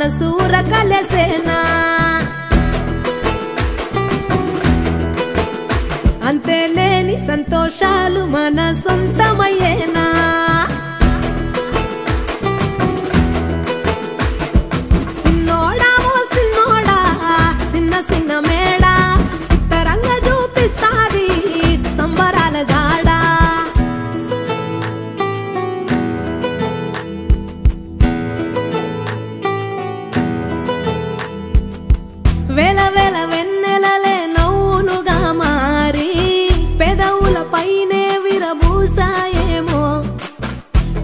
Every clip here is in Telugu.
మనసూర కలిసేనా అంతేలేని సంతోషాలు మన సొంతమయ్యేనా సిన్నోడా ఓ సిన్నోడా సిన్న సిన్న మేడా సిత్తరంగా చూపిస్తాది సంబరాల జాడా వేల వేల వెన్నెలలే నవ్వులుగా మారి పెదవుల పైనే విరబూసాయేమో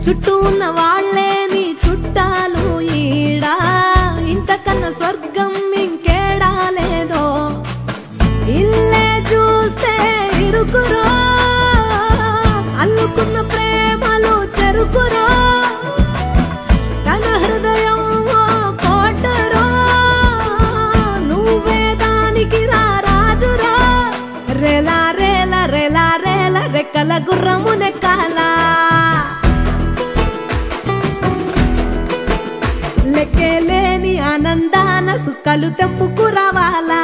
చుట్టూ ఉన్న వాళ్లే నీ చుట్టాలు ఈడా ఇంతకన్నా స్వర్గం ఇంకేడా లేదో ఇల్లే చూస్తే ఇరుకురో అల్లుకున్న ప్రేమలు చెరుకురో తన హృదయం కోటరో నువ్వే దానికి రాజురో రేలా రేలా రేలా రేలా రెక్కల గుర్రము నెక్కాలా లెక్కేలేని ఆనందాన సుక్కలు తెంపుకు రావాలా